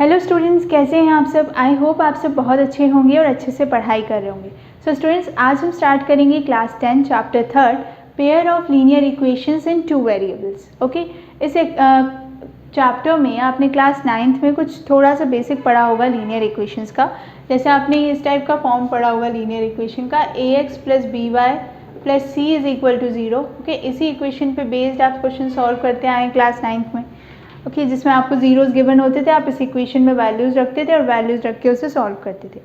Hello students, कैसे हैं आप सब। आई होप आप सब बहुत अच्छे होंगे और अच्छे से पढ़ाई कर रहे होंगे। सो स्टूडेंट्स, आज हम स्टार्ट करेंगे class 10 chapter 3 pair of linear equations in 2 variables. Okay, इस चैप्टर में आपने क्लास 9th में कुछ थोड़ा सा बेसिक पढ़ा होगा लीनियर इक्वेशंस का। जैसे आपने इस टाइप का फॉर्म पढ़ा होगा लीनियर इक्वेशन का, ax plus B Y plus C is equal to 0। Okay, इसी इक्वेशन पे बेस्ड आप क्वेश्चन सॉल्व करते आए क्लास 9th में। ओके, जिसमें आपको जीरोस गिवन होते थे, आप इस इक्वेशन में वैल्यूज़ रखते थे और वैल्यूज़ रख के उसे सॉल्व करते थे।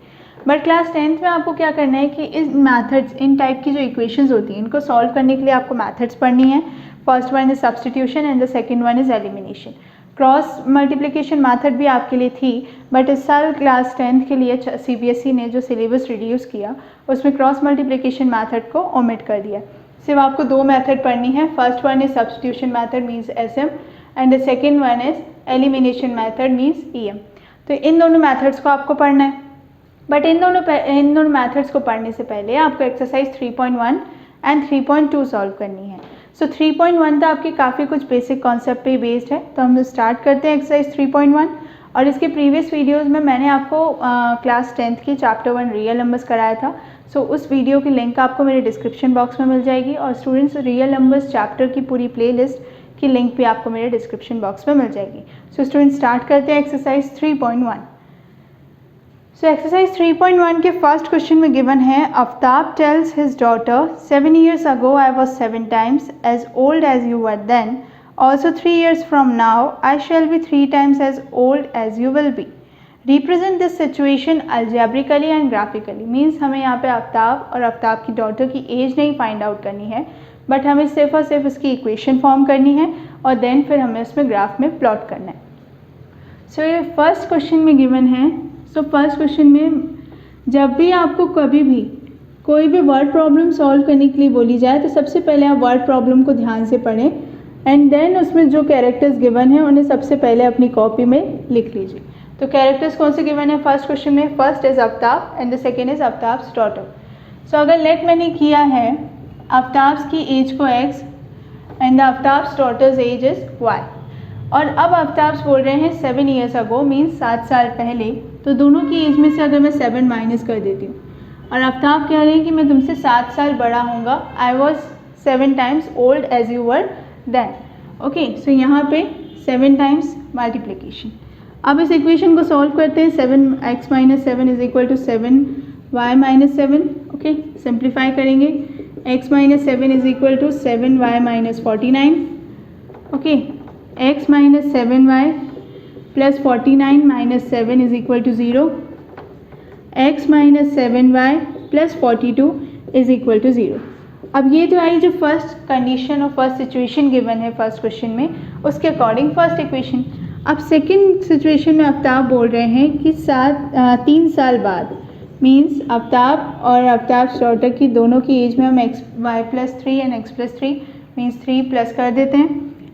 बट क्लास 10th में आपको क्या करना है कि इस मैथड्स, इन टाइप की जो इक्वेशंस होती हैं, इनको सॉल्व करने के लिए आपको मैथड्स पढ़नी है। First one is substitution and the second one is elimination. Cross multiplication method भी आपके लिए थी, बट इस साल क्लास 10th के लिए CBSE ने जो सिलेबस रिड्यूस किया उसमें क्रॉस मल्टीप्लिकेशन मैथड को ओमिट कर दिया। सिर्फ आपको दो मैथड पढ़नी है। First one is substitution method means SM and the second one is elimination method means EM। तो इन दोनों मैथड्स को आपको पढ़ना है। बट इन दोनों मैथड्स को पढ़ने से पहले आपको एक्सरसाइज 3.1 एंड 3.2 सॉल्व करनी है। सो 3.1 तो आपके काफ़ी कुछ बेसिक कॉन्सेप्ट पे बेस्ड है, तो हम स्टार्ट करते हैं एक्सरसाइज 3.1। और इसके प्रीवियस वीडियोज़ में मैंने आपको क्लास 10th की चैप्टर 1 रियल नंबर्स कराया था। सो उस वीडियो की लिंक आपको मेरे डिस्क्रिप्शन बॉक्स में मिल जाएगी, और स्टूडेंट्स रियल नंबर्स चैप्टर की पूरी प्लेलिस्ट की लिंक भी आपको मेरे डिस्क्रिप्शन बॉक्स में मिल जाएगी। सो स्टूडेंट्स, स्टार्ट करते हैं एक्सरसाइज 3.1। सो एक्सरसाइज 3.1 के फर्स्ट क्वेश्चन में गिवन है, Aftab tales his daughter 7 years ago I was 7 times as old as you were then, also 3 years from now I shall be 3 times as old as you will be. Represent this situation algebraically and graphically। Means हमें यहाँ पे आफ्ताब और आफ्ताब की daughter की as नहीं find out करनी है, but हमें सिर्फ और सिर्फ इसकी इक्वेशन फॉर्म करनी है और देन फिर हमें उसमें ग्राफ में प्लॉट करना है। सो ये फर्स्ट क्वेश्चन में गिवन है। सो फर्स्ट क्वेश्चन में जब भी आपको कभी भी कोई भी वर्ड प्रॉब्लम सॉल्व करने के लिए बोली जाए तो सबसे पहले आप वर्ड प्रॉब्लम को ध्यान से पढ़ें एंड देन उसमें जो कैरेक्टर्स गिवन है उन्हें सबसे पहले अपनी कॉपी में लिख लीजिए। तो कैरेक्टर्स कौन से गिवन है फर्स्ट क्वेश्चन में? First is Aftab and the second is Aftab's daughter. So अगर लेट मैंने किया है आफ्ताब्स की एज को x and the Aftab's daughters as is y, और अब आफ्ताब्स बोल रहे हैं 7 years ago मीन्स 7 साल पहले, तो दोनों की एज में से अगर मैं 7 माइनस कर देती हूँ और आफ्ताब कह रहे हैं कि मैं तुमसे 7 साल बड़ा हूँगा, I was 7 times old as you were then. Okay, so यहाँ पे 7 times मल्टीप्लिकेशन। अब इस इक्वेशन को सॉल्व करते हैं। 7x - 7 is equal to 7y - 7। Okay, simplify करेंगे। x - 7 is equal to 7y - 49। Okay, x - 7y plus 49 - 7 is equal to 0। x - 7y plus 42 is equal to 0। अब ये तो आई जो फर्स्ट कंडीशन और फर्स्ट सिचुएशन गिवन है फर्स्ट क्वेश्चन में, उसके अकॉर्डिंग फर्स्ट इक्वेशन। अब सेकंड सिचुएशन में आफ्ताब बोल रहे हैं कि 3 साल बाद, मीन्स आफ्ताब और आफ्ताब डॉटर की दोनों की एज में हम y + 3 and x + 3 means 3 plus कर देते हैं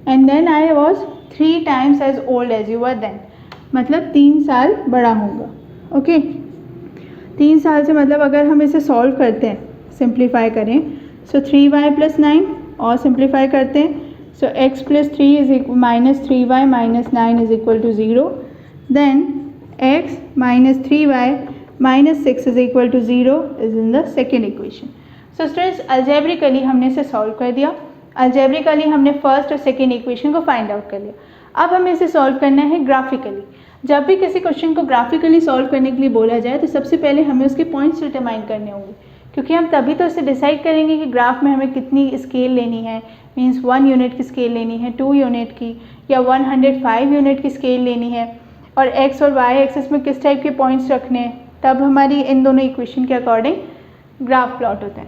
and then I was 3 times age old as you were then, मतलब 3 साल बड़ा होगा। ओके, 3 साल से मतलब अगर हम इसे सॉल्व करते हैं, सिंप्लीफाई करें, सो 3y + 9 और सिंप्लीफाई करते हैं, so x + 3 is -3y - 9 is equal to 0। Then x - 3y - 6 is equal to 0 is in the second equation. So students, algebraically हमने इसे सॉल्व कर दिया। अल्जेब्रिकली हमने फर्स्ट और सेकेंड इक्वेशन को फाइंड आउट कर लिया। अब हमें इसे सॉल्व करना है ग्राफिकली। जब भी किसी क्वेश्चन को ग्राफिकली सॉल्व करने के लिए बोला जाए तो सबसे पहले हमें उसके पॉइंट्स डिटरमाइन करने होंगे, क्योंकि हम तभी तो इसे डिसाइड करेंगे कि ग्राफ में हमें कितनी स्केल लेनी है। मीन्स 1 यूनिट की स्केल लेनी है, 2 यूनिट की, या 105 यूनिट की स्केल लेनी है, और एक्स और वाई एक्सिस में किस टाइप के पॉइंट्स रखने हैं, तब हमारी इन दोनों इक्वेशन के अकॉर्डिंग ग्राफ प्लॉट होता है।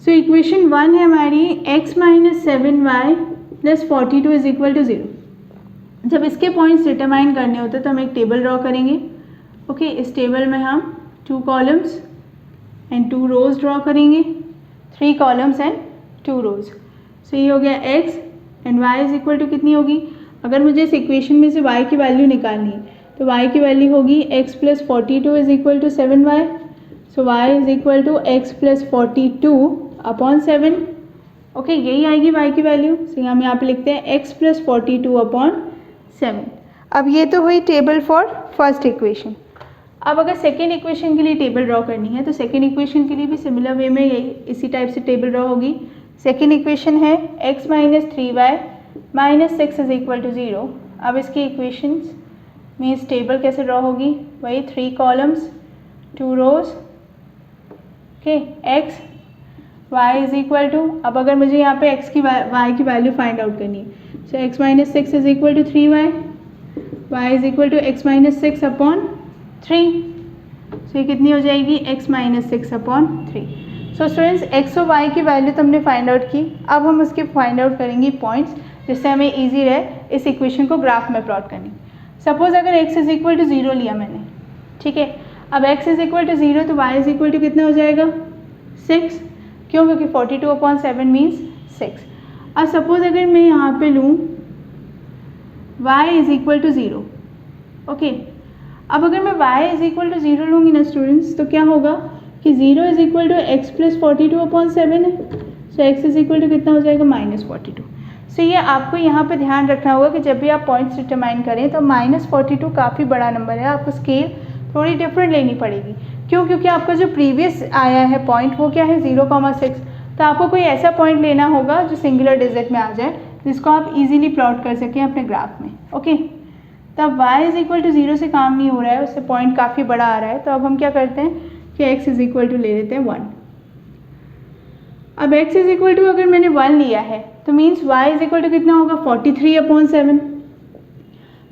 सो इक्वेशन 1 है हमारी x - 7y plus 42 is equal to 0। जब इसके पॉइंट्स डिटरमाइन करने होते हैं तो हम एक टेबल ड्रॉ करेंगे। ओके, इस टेबल में हम 2 कॉलम्स एंड 2 रोज ड्रॉ करेंगे, 3 कॉलम्स एंड 2 रोज। सो ये हो गया x and y is equal to कितनी होगी? अगर मुझे इस इक्वेशन में से y की वैल्यू निकालनी है तो y की वैल्यू होगी x + 42 is equal to 7y। So y is equal to x + 42 upon 7। Okay, यही आएगी y की वैल्यू। सो हम यहाँ पे लिखते हैं x + 42 अपॉन 7। अब ये तो हुई टेबल फॉर फर्स्ट इक्वेशन। अब अगर सेकेंड इक्वेशन के लिए टेबल ड्रॉ करनी है तो सेकेंड इक्वेशन के लिए भी सिमिलर वे में यही इसी टाइप से टेबल ड्रॉ होगी। सेकेंड इक्वेशन है x minus 3y minus 6 is equal to 0। अब इसकी इक्वेशंस मीन्स टेबल कैसे ड्रॉ होगी, वही 3 columns 2 rows, okay, x y is equal to, अब अगर मुझे यहाँ पे x की y की वैल्यू फाइंड आउट करनी है so x minus 6 is equal to 3y, y is equal to x minus 6 upon 3। So ये कितनी हो जाएगी, x minus 6 upon 3। So students x और y की वैल्यू तो हमने फाइंड आउट की, अब हम उसके फाइंड आउट करेंगे पॉइंट्स जिससे हमें ईजी रहे इस इक्वेशन को ग्राफ में प्लॉट करनी। सपोज अगर x इज इक्वल टू 0 लिया मैंने, ठीक है, अब x इज इक्वल टू 0 तो y इज इक्वल टू कितना हो जाएगा 6, क्यों, क्योंकि 42/7 मीन्स 6। अब सपोज अगर मैं यहाँ पे लूँ y is equal to 0, okay, अब अगर मैं y इज इक्वल टू 0 लूँगी ना स्टूडेंट्स तो क्या होगा कि 0 is equal to x plus 42/7 है, so x is equal to कितना हो जाएगा -42। सो ये आपको यहाँ पे ध्यान रखना होगा कि जब भी आप पॉइंट्स डिटरमाइन करें तो -42 काफ़ी बड़ा नंबर है, आपको स्केल थोड़ी डिफरेंट लेनी पड़ेगी। क्यों, क्योंकि आपका जो प्रीवियस आया है पॉइंट वो क्या है 0,6, तो आपको कोई ऐसा पॉइंट लेना होगा जो सिंगुलर डिजिट में आ जाए जिसको आप इजीली प्लॉट कर सकें अपने ग्राफ में, ओके। तो अब y इज इक्वल टू 0 से काम नहीं हो रहा है, उससे पॉइंट काफ़ी बड़ा आ रहा है, तो अब हम क्या करते हैं कि x इज इक्वल टू ले लेते हैं 1। अब x इज इक्वल टू अगर मैंने 1 लिया है तो means y is equal to कितना होगा 43/7।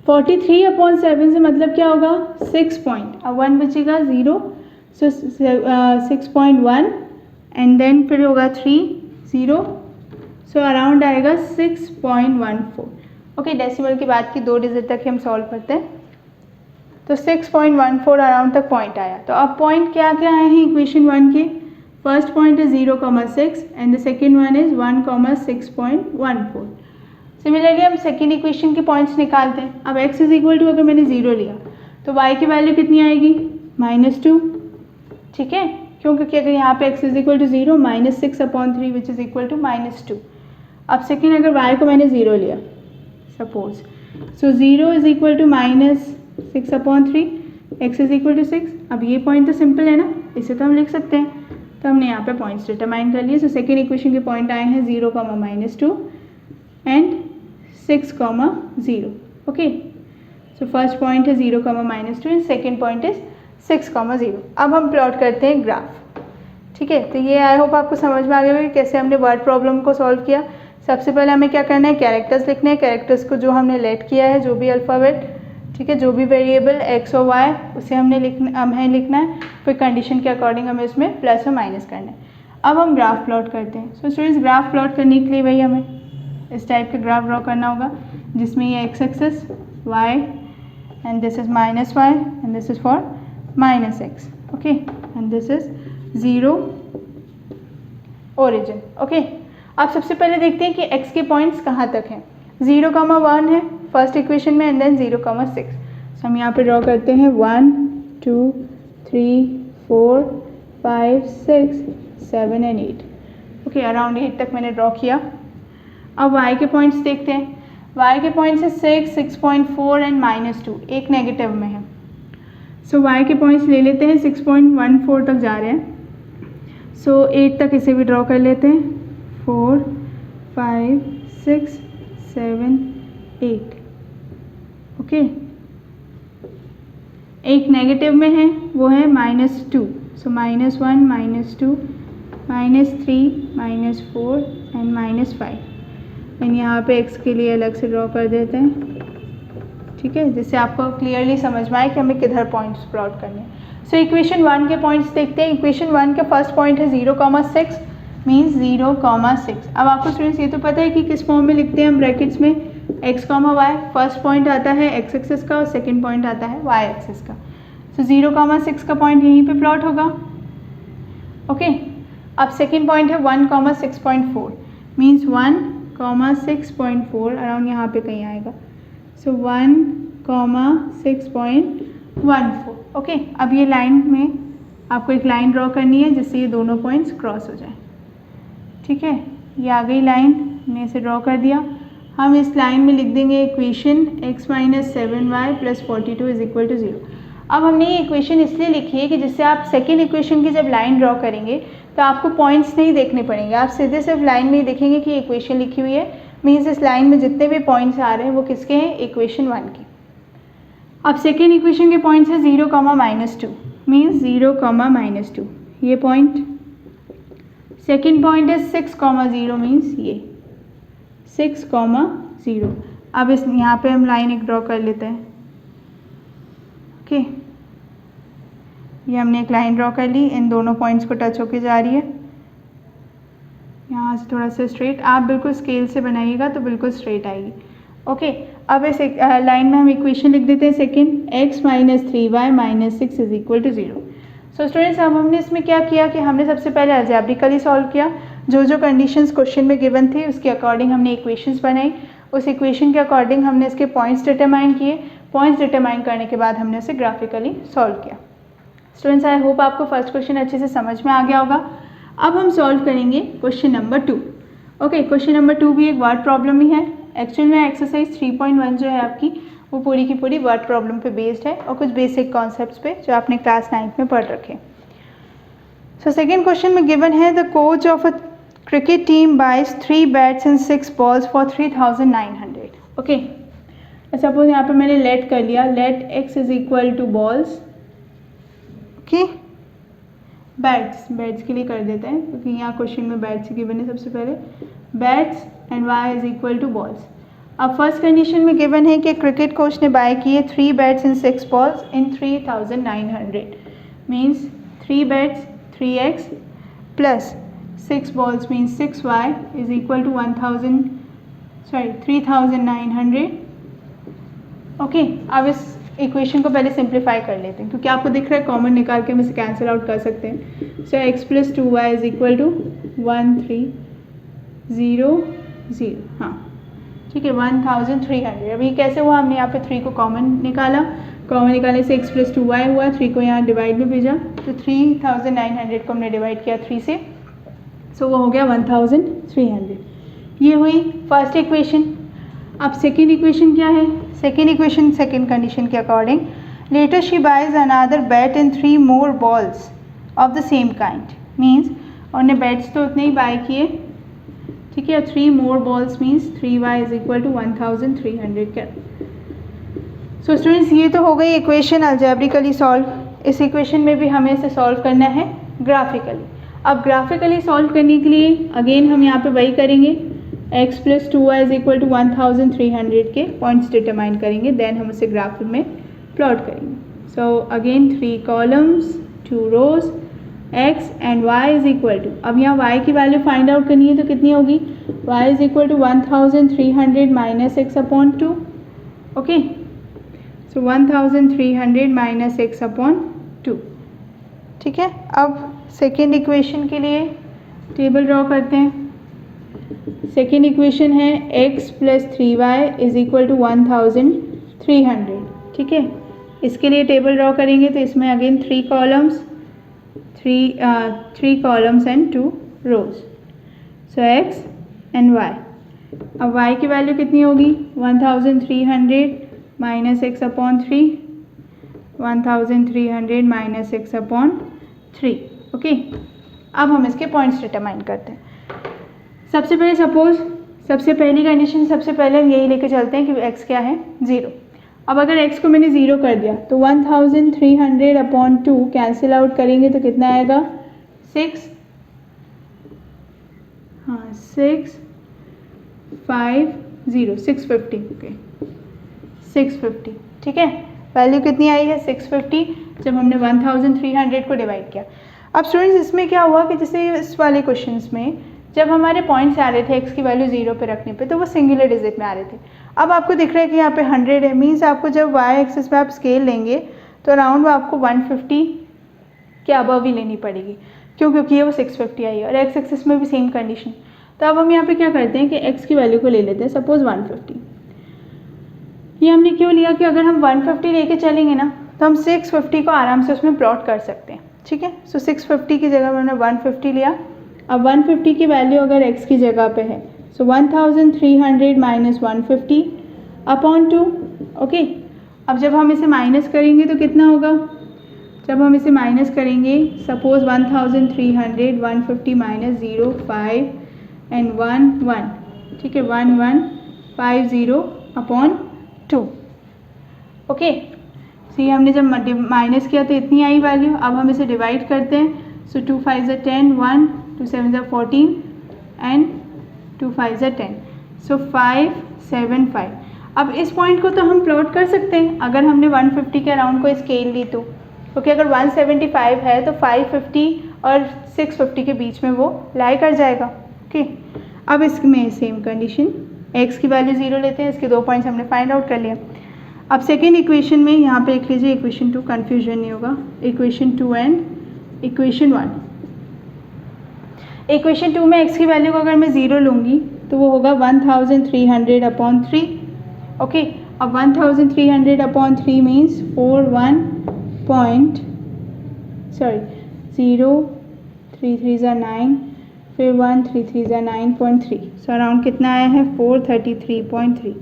43/7 से मतलब क्या होगा 6 पॉइंट, अब 1 बचेगा 0, सो 6.1 एंड देन फिर होगा 3 0, सो अराउंड आएगा 6.14। ओके, डेसिमल की बात की 2 डिजिट तक ही हम सॉल्व करते हैं, तो 6.14 अराउंड तक पॉइंट आया। तो अब पॉइंट क्या क्या आए हैं इक्वेशन 1 के, first point is 0,6 and the second one is 1,6.14। Similarly हम सेकेंड इक्वेशन के पॉइंट्स निकालते हैं। अब x इज इक्वल टू अगर मैंने 0 लिया तो y की वैल्यू कितनी आएगी -2, ठीक है, क्यों, क्योंकि अगर यहाँ पे x is equal to 0 -6/3 which is equal to -2। अब सेकेंड अगर y को मैंने 0 लिया suppose, so 0 is equal to -6/3, x is equal to 6। अब ये पॉइंट तो सिंपल है ना, इसे तो हम लिख सकते हैं, तो हमने यहाँ पे पॉइंट्स डिटरमाइन कर लिए। सो सेकेंड इक्वेशन के पॉइंट आए हैं 0, -2 and 6,0, okay. So first point है 0, -2 एंड सेकेंड पॉइंट इज 6,0। अब हम प्लॉट करते हैं ग्राफ, ठीक है। तो ये आई होप आपको समझ में आ गया होगा कि कैसे हमने वर्ड प्रॉब्लम को सॉल्व किया। सबसे पहले हमें क्या करना है, कैरेक्टर्स लिखने हैं, कैरेक्टर्स को जो हमने लेट किया है, जो भी अल्फ़ाबेट, ठीक है, जो भी वेरिएबल x और y उसे हमें लिखना है, फिर कंडीशन के अकॉर्डिंग हमें उसमें प्लस और माइनस करना है। अब हम ग्राफ प्लॉट करते हैं। सो स्टूडेंट्स, ग्राफ प्लॉट करने के लिए भाई हमें इस टाइप का ग्राफ ड्रॉ करना होगा जिसमें ये x axis y and this is -y and this is for -x, okay, and this is 0 origin, okay. अब सबसे पहले देखते हैं कि x के पॉइंट्स कहाँ तक हैं। 0,1 है फर्स्ट इक्वेशन में एंड देन 0,6। सो हम यहाँ पे ड्रॉ करते हैं 1 2 3 4 5 6 7 एंड 8, ओके, अराउंड 8 तक मैंने ड्रॉ किया। अब y के पॉइंट्स देखते हैं। y के पॉइंट्स है 6, 6.4 एंड -2, एक नेगेटिव में है। सो y के पॉइंट्स ले लेते हैं, 6.14 तक जा रहे हैं, सो 8 तक इसे भी ड्रॉ कर लेते हैं, 4 5 6 7 8, ओके। एक नेगेटिव में है वो है -2, सो -1 -2 -3 -4 एंड -5 एंड यहाँ पे x के लिए अलग से ड्रॉ कर देते हैं, ठीक है, जिससे आपको क्लियरली समझ में आए कि हमें किधर पॉइंट्स प्लॉट करने हैं। सो इक्वेशन 1 के पॉइंट्स देखते हैं। इक्वेशन 1 का फर्स्ट पॉइंट है 0,6 मीन्स 0,6। अब आपको स्टूडेंट्स ये तो पता है कि किस फॉर्म में लिखते हैं हम ब्रैकेट्स में, x, y, फर्स्ट पॉइंट आता है x एक्सिस का और सेकेंड पॉइंट आता है y एक्सिस का। सो 0,6 का पॉइंट यहीं पे प्लॉट होगा, ओके। अब सेकेंड पॉइंट है 1,6.4 मीन्स 1,6.4 अराउंड यहाँ पे कहीं आएगा, सो 1,6.14, ओके। अब ये लाइन में आपको एक लाइन ड्रॉ करनी है जिससे ये दोनों पॉइंट्स क्रॉस हो जाए, ठीक है। ये आ गई लाइन, मैंने इसे ड्रॉ कर दिया। हम इस लाइन में लिख देंगे equation x minus 7y plus 42 is equal to 0। अब हमने ये इक्वेशन इसलिए लिखी है कि जिससे आप सेकेंड इक्वेशन की जब लाइन ड्रॉ करेंगे तो आपको पॉइंट्स नहीं देखने पड़ेंगे, आप सीधे सिर्फ लाइन में ही देखेंगे कि इक्वेशन लिखी हुई है। मीन्स इस लाइन में जितने भी पॉइंट्स आ रहे हैं वो किसके हैं, इक्वेशन 1 की। अब सेकेंड इक्वेशन के पॉइंट्स है 0, -2 मीन्स 0, -2 ये पॉइंट। सेकेंड पॉइंट है 6, 0 मीन्स ये 6, 0। अब इस यहाँ पे हम लाइन एक ड्रॉ कर लेते हैं। ओके, ये हमने एक लाइन ड्रॉ कर ली, इन दोनों पॉइंट्स को टच होके जा रही है, यहाँ से थोड़ा सा स्ट्रेट। आप बिल्कुल स्केल से बनाइएगा तो बिल्कुल स्ट्रेट आएगी। ओके, अब इस लाइन में हम इक्वेशन लिख देते हैं second, x minus 3y minus 6 is equal to 0। So students, अब हमने इसमें क्या किया कि हमने सबसे पहले अलजेब्रिकली सॉल्व किया। जो जो कंडीशंस क्वेश्चन में गिवन थी उसके अकॉर्डिंग हमने इक्वेशंस बनाई, उस इक्वेशन के अकॉर्डिंग हमने इसके पॉइंट्स डिटरमाइन किए। पॉइंट्स डिटरमाइन करने के बाद हमने उसे ग्राफिकली सॉल्व किया। स्टूडेंट्स, आई होप आपको फर्स्ट क्वेश्चन अच्छे से समझ में आ गया होगा। अब हम सॉल्व करेंगे question number 2। Okay, question number 2 भी एक वर्ड प्रॉब्लम ही है। एक्चुअल में एक्सरसाइज 3.1 जो है आपकी वो पूरी की पूरी वर्ड प्रॉब्लम पे बेस्ड है और कुछ बेसिक कॉन्सेप्ट्स पे जो आपने क्लास 9th में पढ़ रखे। सो सेकेंड क्वेश्चन में गिवन है the coach of a cricket team buys 3 bats and 6 balls for 3,900। Okay, suppose यहाँ पे मैंने लेट कर लिया, let x is equal to balls. Okay, bats के लिए कर देते हैं क्योंकि यहाँ क्वेश्चन में बैट्स गिवन है सबसे पहले, bats and y is equal to balls. अब फर्स्ट कंडीशन में गिवन है कि क्रिकेट कोच ने बाय किए 3 bats and 6 balls in 3,900 means 3 bats 3x plus 6 balls means 6y is equal to 3,900। Okay, अब इस इक्वेशन को पहले सिंप्लीफाई कर लेते हैं क्योंकि आपको दिख रहा है कॉमन निकाल के हम इसे कैंसिल आउट कर सकते हैं। So x plus 2y is equal to 1,300। हाँ ठीक है, 1,300। अभी कैसे हुआ, हमने यहाँ पे 3 को कॉमन निकाला, कॉमन निकालने से x प्लस 2y हुआ, 3 को यहाँ डिवाइड में भेजा तो 3,900 को हमने डिवाइड किया 3 से, सो वो हो गया 1,300। ये हुई फर्स्ट इक्वेशन। अब सेकेंड इक्वेशन क्या है, सेकेंड इक्वेशन सेकेंड कंडीशन के according, later she buys another bat and 3 more balls of the same kind means उन्होंने बैट्स तो उतने ही बाय किए, ठीक है, 3 more balls means 3y is equal to 1,300 कर। सो स्टूडेंट्स, ये तो हो गई इक्वेशन अलजेब्रिकली सॉल्व। इस इक्वेशन में भी हमें इसे सॉल्व करना है ग्राफिकली। अब ग्राफिकली सॉल्व करने के लिए अगेन हम यहाँ पे वही करेंगे, x plus 2y is equal to 1,300 के पॉइंट्स डिटरमाइन करेंगे, देन हम उसे ग्राफ में प्लॉट करेंगे। So again 3 columns 2 rows, x and y is equal to, अब यहाँ y की वैल्यू फाइंड आउट करनी है तो कितनी होगी, y is equal to 1,300 minus x upon 2। Okay, so 1,300 minus x upon 2। ठीक है, अब सेकेंड इक्वेशन के लिए टेबल ड्रॉ करते हैं। सेकेंड इक्वेशन है x plus 3y is equal to 1,300। ठीक है, इसके लिए टेबल ड्रॉ करेंगे तो इसमें again 3 columns 3 columns and 2 rows. So x and y। अब y की वैल्यू कितनी होगी, 1,300 minus x upon 3, 1,300 minus x upon 3। Okay, अब हम इसके पॉइंट्स डिटरमाइन करते हैं। सबसे पहले सबसे पहली कंडीशन, सबसे पहले हम यही लेके चलते हैं कि x क्या है, 0। अब अगर x को मैंने 0 कर दिया तो 1,300 अपॉन 2 कैंसिल आउट करेंगे तो कितना आएगा, 6 650। ओके, 650। ठीक है, वैल्यू कितनी आई है, 650 जब हमने 1,300 को डिवाइड किया। अब स्टूडेंट्स, इसमें क्या हुआ कि जैसे इस वाले क्वेश्चंस में जब हमारे पॉइंट्स आ रहे थे x की वैल्यू 0 पे रखने पे तो वो सिंगुलर डिजिट में आ रहे थे। अब आपको दिख रहा है कि यहाँ पे 100 है, मीन्स आपको जब y एक्सिस पे आप स्केल लेंगे तो अराउंड आपको 150 के अबव ही लेनी पड़ेगी। क्यों, क्योंकि ये वो 650 आई है और x एक्सिस में भी सेम कंडीशन। तो अब हम यहाँ पे क्या करते हैं कि x की वैल्यू को ले लेते हैं, सपोज 150। ये हमने क्यों लिया कि अगर हम 150 लेके चलेंगे ना तो हम 650 को आराम से उसमें प्लॉट कर सकते हैं। ठीक है, सो 650 की जगह मैंने 150 लिया। अब 150 की वैल्यू अगर x की जगह पे है सो 1300 माइनस 150 अपॉन 2। ओके, अब जब हम इसे माइनस करेंगे तो कितना होगा? जब हम इसे माइनस करेंगे, सपोज 1300 150 माइनस 0 5 एंड 1 1, ठीक है, 1150 अपॉन 2। ओके, तो ये हमने जब माइनस किया तो इतनी आई वैल्यू। अब हम इसे डिवाइड करते हैं। सो 2 5 ज़ा 10, 1 2 7 ज़ा 14 एंड 2 5 ज़ा 10, सो 575। अब इस पॉइंट को तो हम प्लॉट कर सकते हैं अगर हमने 150 के अराउंड को स्केल ली तो, क्योंकि अगर 175 है तो 550 और 650 के बीच में वो लाई कर जाएगा। ओके, अब इसमें सेम कंडीशन, x की वैल्यू 0 लेते हैं। इसके 2 पॉइंट्स हमने फाइंड आउट कर लिया। अब सेकेंड इक्वेशन में यहाँ पे लिख लीजिए इक्वेशन 2, कन्फ्यूजन नहीं होगा, इक्वेशन 2 एंड इक्वेशन 1। इक्वेशन 2 में x की वैल्यू को अगर मैं 0 लूँगी तो वो होगा 1300 अपॉन 3। ओके, अब 1300 अपॉन 3 मीन्स 0 3 3 ज़ा 9, फिर 1 3 3 ज़ा 9.3, सो अराउंड कितना आया है? 433.3।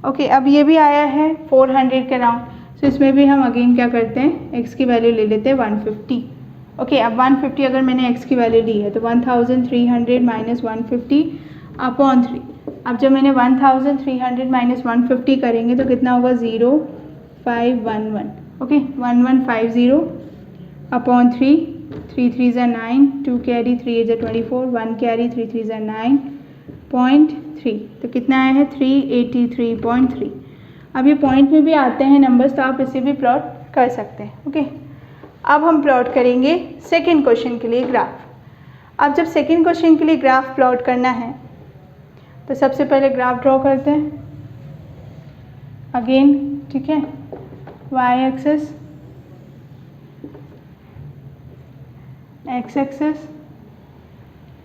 ओके, अब ये भी आया है 400 के अराउंड। सो इसमें भी हम अगेन क्या करते हैं, x की वैल्यू ले लेते हैं 150। ओके, अब 150 अगर मैंने x की वैल्यू ली है तो 1300 माइनस 150 अपॉन 3। अब जब मैंने 1300 माइनस 150 करेंगे तो कितना होगा? 0511। ओके, 1150 अपॉन 3, 3 3 ज़ा 9, 2 कैरी 3 ज़ा 24, 1 कैरी 3 3 ज़ा 9.3, तो कितना आया है? 383.3। अब ये पॉइंट में भी आते हैं नंबर्स, तो आप इसे भी प्लॉट कर सकते हैं। ओके, अब हम प्लॉट करेंगे सेकंड क्वेश्चन के लिए ग्राफ। अब जब सेकंड क्वेश्चन के लिए ग्राफ प्लॉट करना है तो सबसे पहले ग्राफ ड्रॉ करते हैं अगेन, ठीक है, y axis, x axis,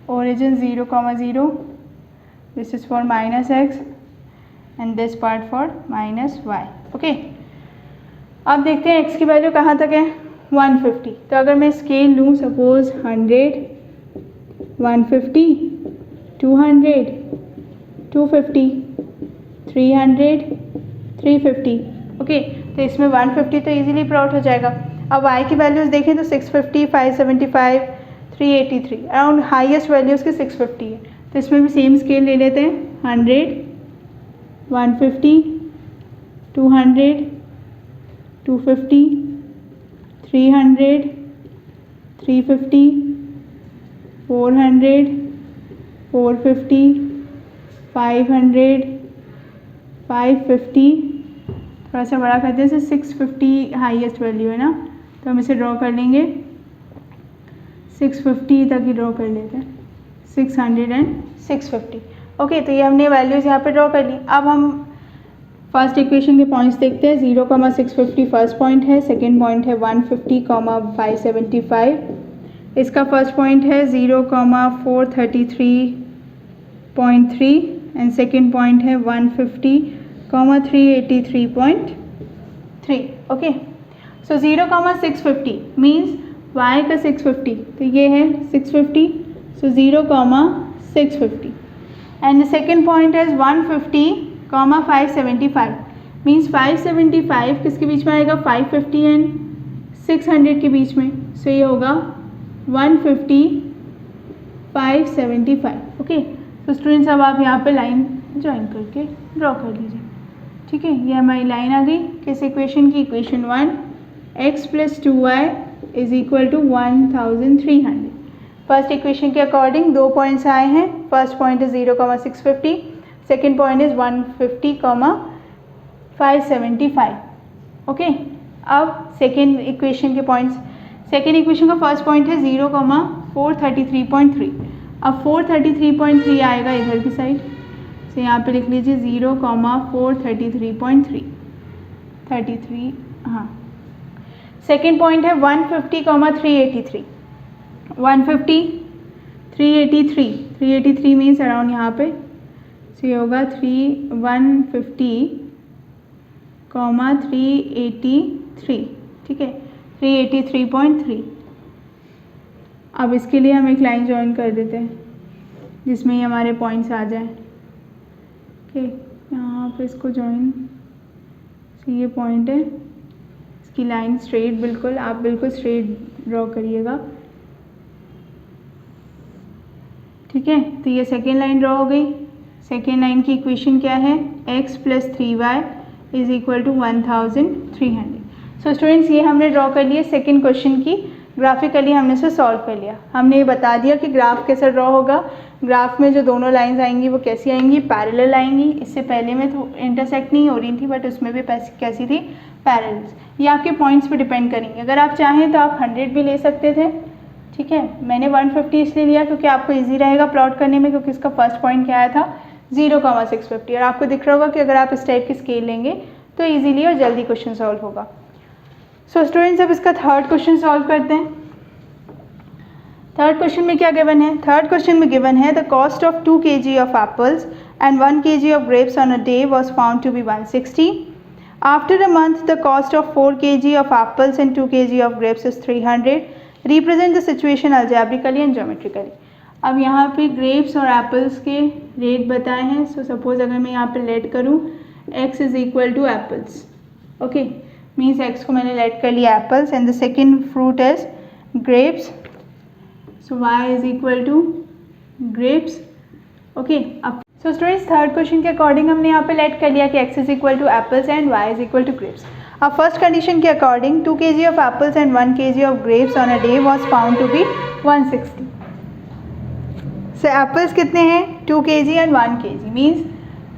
origin 0, 0, this is for minus x and this part for minus y। Okay, अब देखते हैं x की वैल्यू कहाँ तक है? 150। तो अगर मैं स्केल लूँ, सपोज 100 150 200 250 300 350। ओके, तो इसमें 150 तो इजीली प्लॉट हो जाएगा। अब y की वैल्यूज़ देखें तो 650 575 383, अराउंड हाईएस्ट वैल्यूज़ के 650 है। तो इसमें भी सेम स्केल ले लेते हैं, 100 150 200 250 300 350 400 450 500 550, थोड़ा सा बड़ा करते हैं, 650 हाईएस्ट वैल्यू है ना, तो हम इसे ड्रॉ कर लेंगे, 650 तक ही ड्रॉ कर लेते हैं, 600 एंड 650। ओके, तो ये हमने वैल्यूज़ यहाँ पे ड्रॉ कर ली। अब हम फर्स्ट इक्वेशन के पॉइंट्स देखते हैं। 0, 650 फर्स्ट पॉइंट है, सेकेंड पॉइंट है 150, 575। इसका फर्स्ट पॉइंट है 0, 433.3 एंड सेकेंड पॉइंट है 150, 383.3। ओके, सो 0, 650 मीन्स y का 650, तो ये है 650, सो 0, 650 एंड द सेकेंड पॉइंट है 150, 575 मीन्स 575 किसके बीच में आएगा? 550 एंड 600 के बीच में, सो ये होगा 150 575। ओके, तो स्टूडेंट्स अब आप यहाँ पे लाइन ज्वाइन करके ड्रॉ कर लीजिए। ठीक है, ये हमारी लाइन आ गई किस इक्वेशन की? Equation 1, x + 2y is equal to 1300। First equation के अकॉर्डिंग 2 पॉइंट्स आए हैं। First point is 0, 650, second point is 150, 575। Okay, अब सेकेंड इक्वेशन के पॉइंट्स, सेकेंड इक्वेशन का फर्स्ट पॉइंट है 0, 433.3। अब 433.3 आएगा इधर की साइड से, यहाँ पे लिख लीजिए 0, 433.3 33, हाँ। सेकेंड पॉइंट है 150, 383 150 383 383 मीन्स अराउंड यहाँ पे से होगा 150, 383, ठीक है, 383.3। अब इसके लिए हम एक लाइन ज्वाइन कर देते हैं, जिसमें ये हमारे पॉइंट्स आ जाएं। ओके, यहाँ पे इसको जॉइन, ये पॉइंट है, इसकी लाइन स्ट्रेट, बिल्कुल आप बिल्कुल स्ट्रेट ड्रॉ करिएगा। ठीक है, तो ये सेकेंड लाइन ड्रॉ हो गई। सेकेंड लाइन की इक्वेशन क्या है, x + 3y is equal to 1300। So students, ये हमने ड्रॉ कर लिया सेकेंड क्वेश्चन की, ग्राफिकली हमने इसे सॉल्व कर लिया। हमने ये बता दिया कि ग्राफ कैसे ड्रॉ होगा, ग्राफ में जो दोनों लाइंस आएंगी वो कैसी आएंगी, पैरेलल आएंगी। इससे पहले में तो इंटरसेक्ट नहीं हो रही थी, बट उसमें भी कैसी थी, पैरेलल्स। ये आपके पॉइंट्स पे डिपेंड करेंगे। अगर आप चाहें तो आप 100 भी ले सकते थे। ठीक है, मैंने 150 इसलिए लिया क्योंकि आपको ईजी रहेगा प्लॉट करने में, क्योंकि इसका फर्स्ट पॉइंट क्या आया था, 0,650। और आपको दिख रहा होगा कि अगर आप इस टाइप की स्केल लेंगे तो ईजीली और जल्दी क्वेश्चन सॉल्व होगा। सो स्टूडेंट्स, अब इसका थर्ड क्वेश्चन सॉल्व करते हैं। थर्ड क्वेश्चन में क्या गिवन है, थर्ड क्वेश्चन में गिवन है the cost of 2 kg of apples and 1 kg of grapes on a day was found to be 160। After a month the cost of 4 kg of apples and 2 kg of grapes is 300। Represent the situation algebraically and geometrically. अब यहाँ पे grapes और apples के rate बताए हैं। So suppose अगर मैं यहाँ पे लेट करूँ x is equal to apples, okay, means x को मैंने लेट कर लिया apples and the second fruit is grapes, so y is equal to grapes. Okay, अब सो स्टूडेंट्स, थर्ड क्वेश्चन के अकॉर्डिंग हमने यहाँ पे लेट कर लिया कि x is equal to apples and y is equal to grapes. अब first condition के according 2 kg of apples and 1 kg of grapes on a day was found to be 160। So apples कितने हैं, 2 kg and 1 kg, means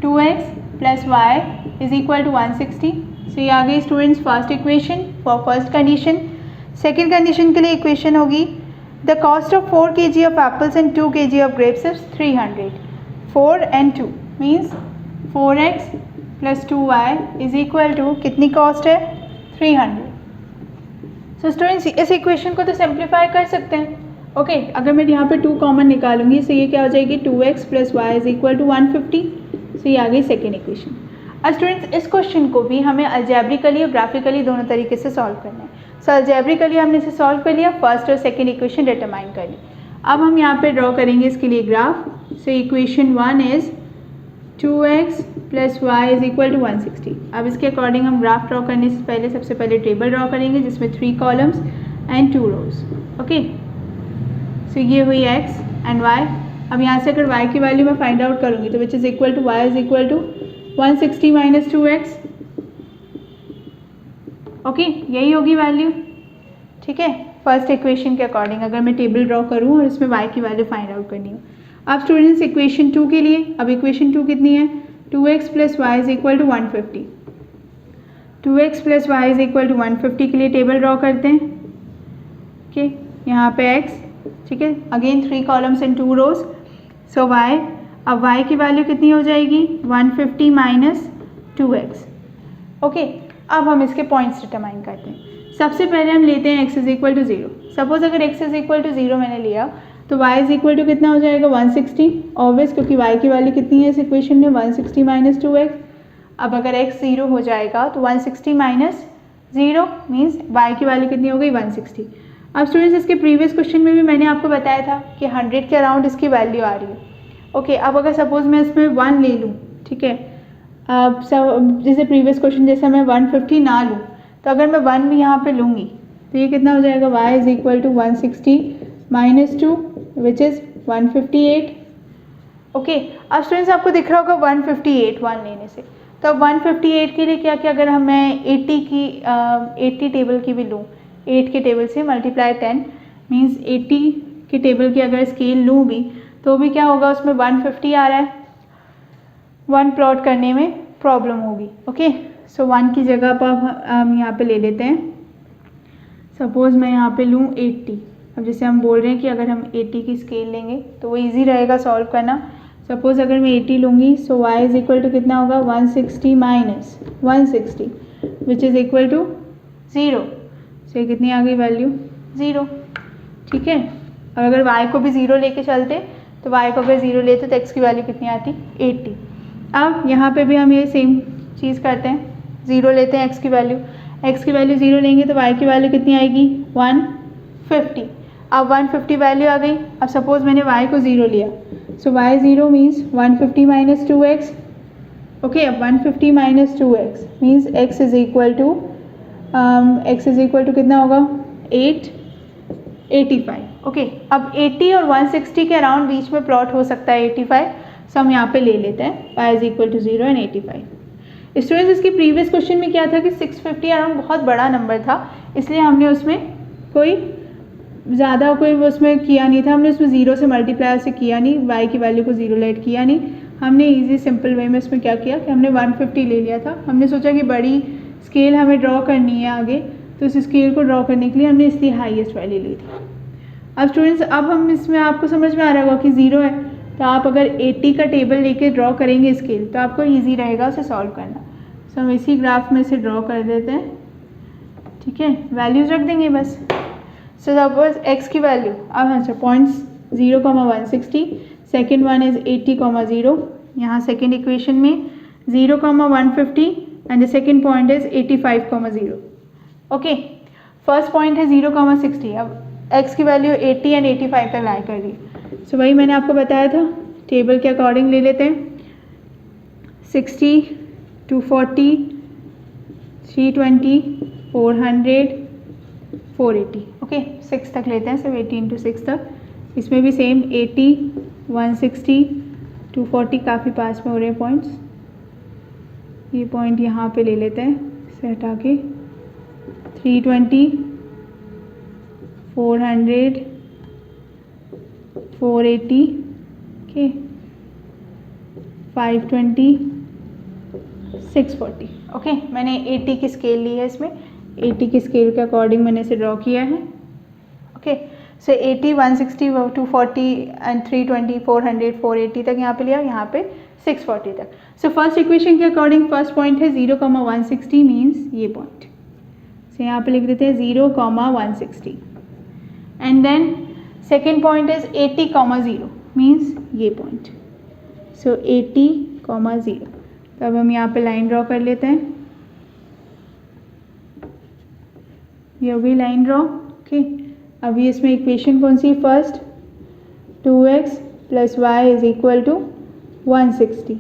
2x + y is equal to 160। So ये आ गई students first equation for first condition. Second condition के लिए equation होगी the cost of 4 kg of apples and 2 kg of grapes is 300। 4 and 2 means 4x + 2y is equal to कितनी cost है, 300। So students, इस equation को तो simplify कर सकते हैं। ओके, अगर मैं यहाँ पे 2 कॉमन निकालूंगी तो ये क्या हो जाएगी, 2x + y is equal to 150। So ये आ गई सेकेंड इक्वेशन। अब स्टूडेंट्स, इस क्वेश्चन को भी हमें अलजेब्रिकली और ग्राफिकली दोनों तरीके से सॉल्व करना है। सो अलजेब्रिकली हमने इसे सॉल्व कर लिया, फर्स्ट और सेकेंड इक्वेशन डिटरमाइन कर ली। अब हम यहाँ पे ड्रॉ करेंगे इसके लिए graph. So equation 1 is 2x + y is equal to 160। अब इसके अकॉर्डिंग हम ग्राफ ड्रॉ करने से पहले सबसे पहले टेबल ड्रॉ करेंगे जिसमें 3 कॉलम्स एंड 2 रोज। ओके, सो ये हुई x एंड y। अब यहाँ से अगर y की वैल्यू मैं फाइंड आउट करूँगी तो which is equal to y is equal to 160 - 2x। Okay, यही होगी वैल्यू। ठीक है, फर्स्ट इक्वेशन के अकॉर्डिंग अगर मैं टेबल ड्रॉ करूँ और इसमें y की वैल्यू फाइंड आउट करनी हो। अब स्टूडेंट्स, इक्वेशन 2 के लिए, अब इक्वेशन 2 कितनी है, 2x + y is equal to 150। 2x + y is equal to 150 के लिए टेबल ड्रॉ करते हैं। ओके, यहाँ पे x, ठीक है, again 3 columns and 2 rows. So y, अब y की वैल्यू कितनी हो जाएगी, 150 - 2x। ओके, अब हम इसके पॉइंट्स डिटरमाइन करते हैं। सबसे पहले हम लेते हैं x is equal to 0। Suppose अगर x इज इक्वल टू 0 मैंने लिया तो y इज इक्वल टू कितना हो जाएगा, 160 ऑब्वियस, क्योंकि y की वैल्यू कितनी है इस इक्वेशन में, 160 - 2x। अब अगर x 0 हो जाएगा तो 160 - 0 मीन्स y की वैल्यू कितनी हो गई, 160। अब स्टूडेंट्स, इसके प्रीवियस क्वेश्चन में भी मैंने आपको बताया था कि 100 के अराउंड इसकी वैल्यू आ रही है। ओके, अब अगर सपोज मैं इसमें 1 ले लूँ, ठीक है, अब जैसे प्रीवियस क्वेश्चन जैसे मैं 150 ना लूँ तो अगर मैं 1 भी यहाँ पे लूँगी तो ये कितना हो जाएगा, y is equal to 160 - 2 which is 158। Okay, अब स्टूडेंट्स आपको दिख रहा होगा 158 1 लेने से। तो अब 158 के लिए क्या क्या, अगर हम मैं 80 टेबल की भी लूँ, 8 के टेबल से मल्टीप्लाई 10 मीन्स 80 के टेबल की अगर स्केल लूँ भी तो भी क्या होगा, उसमें 150 आ रहा है, 1 प्लॉट करने में प्रॉब्लम होगी। ओके, सो 1 की जगह पर हम यहाँ पे ले लेते हैं। सपोज़ मैं यहाँ पे लूँ 80। अब जैसे हम बोल रहे हैं कि अगर हम 80 की स्केल लेंगे तो वो इजी रहेगा सॉल्व करना। सपोज़ अगर मैं 80 लूँगी सो y इज इक्वल टू कितना होगा, 160 - 160 विच इज़ इक्वल टू 0। सो ये कितनी आ गई वैल्यू, 0। ठीक है, और अगर y को भी 0 लेके चलते तो y को अगर 0 लेते तो x की वैल्यू कितनी आती, 80। अब यहाँ पे भी हम ये सेम चीज़ करते हैं, 0 लेते हैं x की वैल्यू 0 लेंगे तो y की वैल्यू कितनी आएगी, 150। अब 150 वैल्यू आ गई। अब सपोज़ मैंने y को 0 लिया, सो y0 means 150 minus 2x. Okay, अब 150 minus 2x means x is equal to कितना होगा 85. ओके, अब 80 और 160 के अराउंड बीच में प्लॉट हो सकता है 85. सो हम यहाँ पे ले लेते हैं y is equal to 0 and 85. Students, इसके प्रीवियस क्वेश्चन में क्या था कि 650 अराउंड बहुत बड़ा नंबर था, इसलिए हमने उसमें कोई ज़्यादा कोई उसमें किया नहीं था. हमने उसमें 0 से मल्टीप्लाई से किया नहीं, y की वैल्यू को 0 लेट किया नहीं. हमने इजी सिंपल वे में इसमें क्या किया कि हमने 150 ले लिया था. हमने सोचा कि बड़ी स्केल हमें ड्रॉ करनी है आगे, तो इस स्केल को ड्रॉ करने के लिए हमने इसलिए हाईएस्ट वैल्यू ली थी. अब स्टूडेंट्स, अब हम इसमें आपको समझ में आ रहा होगा कि 0 है, तो आप अगर 80 का टेबल लेके ड्रॉ करेंगे स्केल तो आपको ईजी रहेगा उसे सॉल्व करना. सो हम इसी ग्राफ में से ड्रॉ कर देते हैं. ठीक है, वैल्यूज़ रख देंगे बस. सो सपोज x की वैल्यू, अब answer points 0,160. Second one is 80,0. यहाँ सेकेंड इक्वेशन में 0,150 and the second point is 85,0. Okay, first point है 0,60. अब x की वैल्यू 80 एंड 85 तक लाई कर दी. सो वही मैंने आपको बताया था, टेबल के अकॉर्डिंग ले लेते हैं. 60, 240, 320, 400, 480. ओके, 6 तक लेते हैं, सिर्फ 80 इंटू 6 तक. इसमें भी सेम 80, 160, 240 काफ़ी पास में हो रहे हैं पॉइंट्स. ये पॉइंट यहाँ पे ले लेते हैं, इसे हटा के 320, 400, 480, ओके, 520, 640. ओके, मैंने 80 की स्केल ली है, इसमें 80 की स्केल के अकॉर्डिंग मैंने इसे ड्रॉ किया है. ओके, सो 80, 160, 240 एंड 320, 400, 480 तक यहाँ पे लिया, यहाँ पे 640 तक. सो फर्स्ट इक्वेशन के अकॉर्डिंग फर्स्ट पॉइंट है 0,160 मीन्स ये पॉइंट. सो यहाँ पे लिख देते हैं 0,160. And then second point is 80,0 means ये पॉइंट. सो 80,0. तो अब हम यहाँ पे लाइन ड्रॉ कर लेते हैं. ये हो गई लाइन ड्रॉ. ओके, अभी इसमें इक्वेशन कौन सी, first 2x plus y is equal to 160.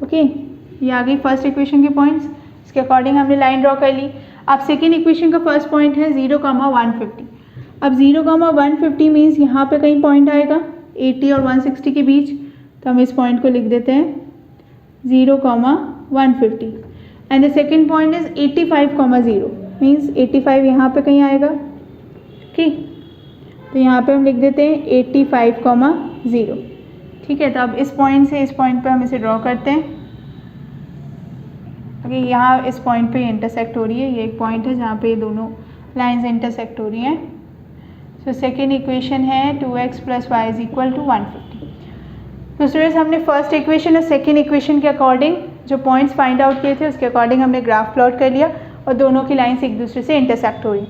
Okay, ये आ गई फर्स्ट इक्वेशन के पॉइंट्स. इसके अकॉर्डिंग हमने लाइन ड्रॉ कर ली. अब सेकेंड इक्वेशन का फर्स्ट पॉइंट है 0,150. अब 0,150 मीन्स यहाँ पे कहीं पॉइंट आएगा 80 और 160 के बीच, तो हम इस पॉइंट को लिख देते हैं 0,150. And the second point is 85,0 means 85 यहाँ पे कहीं आएगा. ठीक, तो यहाँ पे हम लिख देते हैं 85,0. ठीक है, तो अब इस पॉइंट से इस पॉइंट पे हम इसे ड्रॉ करते हैं. ओके, यहाँ इस पॉइंट पे इंटरसेक्ट हो रही है, ये एक पॉइंट है जहाँ पे दोनों लाइंस इंटरसेक्ट हो रही हैं. सो सेकेंड इक्वेशन है 2x plus y is equal to 150. तो स्टूडेंट्स, हमने फर्स्ट इक्वेशन और सेकेंड इक्वेशन के अकॉर्डिंग जो पॉइंट्स फाइंड आउट किए थे उसके अकॉर्डिंग हमने ग्राफ प्लॉट कर लिया और दोनों की लाइंस एक दूसरे से इंटरसेक्ट हो रही.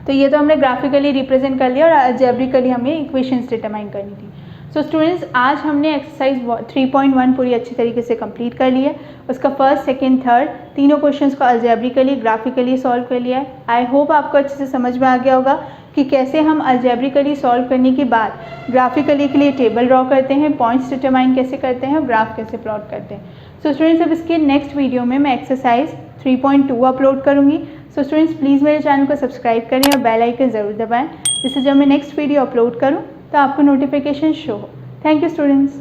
तो ये तो हमने ग्राफिकली रिप्रेजेंट कर लिया और अलजेब्रिकली हमें इक्वेशंस डिटरमाइन करनी थी. सो स्टूडेंट्स, आज हमने एक्सरसाइज 3.1 पूरी अच्छी तरीके से कंप्लीट कर ली है. उसका फर्स्ट, सेकंड, थर्ड तीनों क्वेश्चंस को अलजेब्रिकली ग्राफिकली सॉल्व कर लिया है. आई होप आपको अच्छे से समझ में आ गया होगा कि कैसे हम अलजेब्रिकली सॉल्व करने के बाद ग्राफिकली के लिए टेबल ड्रॉ करते हैं, पॉइंट्स डिटरमाइन कैसे करते हैं और ग्राफ कैसे प्लॉट करते हैं. सो स्टूडेंट्स, अब इसके नेक्स्ट वीडियो में मैं एक्सरसाइज 3.2 अपलोड करूँगी. सो स्टूडेंट्स, प्लीज़ मेरे चैनल को सब्सक्राइब करें और बेल आइकन ज़रूर दबाएं, जिससे जब मैं नेक्स्ट वीडियो अपलोड करूँ तो आपको नोटिफिकेशन शो हो. Thank you students.